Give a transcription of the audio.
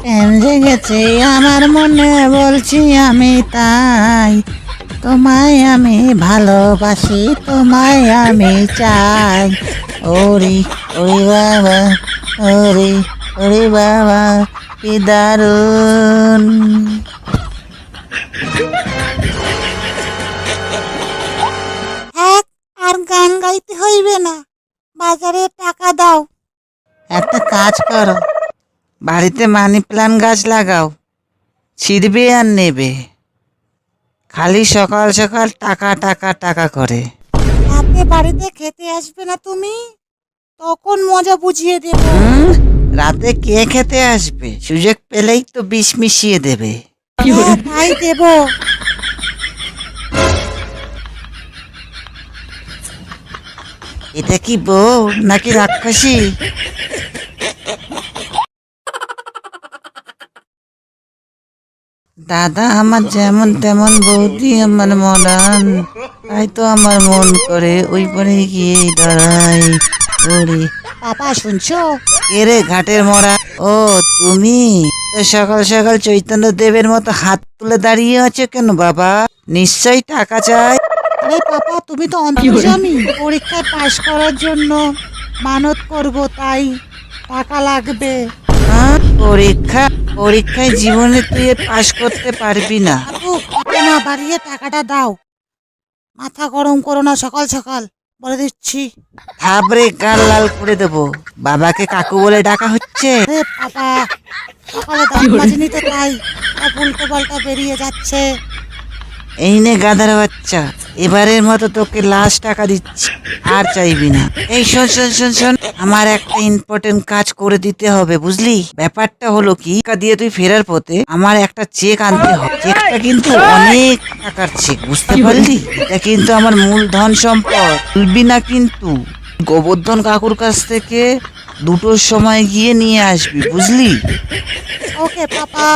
প্রেম জেগেছে আমার মনে বলছি আমি তাই, তোমায় আমি ভালোবাসি, তোমায় আমি চাই। ওরে ওরে বাবা, ওরে ওরে বাবা, কি দারুণ। আর গান গাইতে হইবে না, বাজারে টাকা দাও। একটা কাজ করো, বাড়িতে মানি প্ল্যান্ট গাছ লাগাও, ছিঁড়বে আর নেবে, খালি সকাল সকাল টাকা টাকা টাকা করে। রাতে বাড়িতে খেতে আসবে না তুমি, তখন মজা বুঝিয়ে দেব। রাতে কে খেতে আসবে, সুযোগ পেলেই তো বিষ মিশিয়ে দেবে। তাই দেব। এটা কি বউ নাকি রাক্ষসী? দাদা আমার যেমন তেমন, বৌদি আমার মরান, তাই তো আমার মন করে ওই পরে গিয়ে দাঁড়াই। ওরে পাপা শুনছো? কে রে ঘাটের মরা? ও তুমি? তো সকাল সকাল চৈতন্য দেবের মতো হাত তুলে দাঁড়িয়ে আছো কেন বাবা? নিশ্চয়ই টাকা চাই। আরে পাপা তুমি তো অন্তর্যামী, পরীক্ষায় পাশ করার জন্য মানত করব, তাই টাকা লাগবে। পরীক্ষা? পরীক্ষায় জীবনে তুই পাশ করতে পারবি না। না বাড়িয়ে টাকাটা দাও, মাথা গরম করো না সকাল সকাল, বলে দিচ্ছি। থাবরে গাল লাল করে দেবো। বাবাকে কাকু বলে ডাকা হচ্ছে? বাবা সকালে দাঁত মাজনি তো, তাই উল্টো পাল্টা বেরিয়ে যাচ্ছে। এই নে গাধার বাচ্চা, এবারের মতো তোকে লাস্ট টাকা দিচ্ছি, আর চাইবি না। এই শোন শোন শোন শোন, আমার একটা ইম্পর্টেন্ট কাজ করে দিতে হবে, বুঝলি? ব্যাপারটা হলো কি, টাকা দিয়ে তুই ফেরার পথে আমার একটা চেক আনতে হবে। চেকটা কিন্তু অনেক টাকার চেক, বুঝতে পারলি? এটা কিন্তু আমার মূলধন সম্পদ, ভুলবি না কিন্তু। গোবর্ধন কাকুর কাছ থেকে 2টোর সময় গিয়ে নিয়ে আসবি, বুঝলি? ওকে পাপা।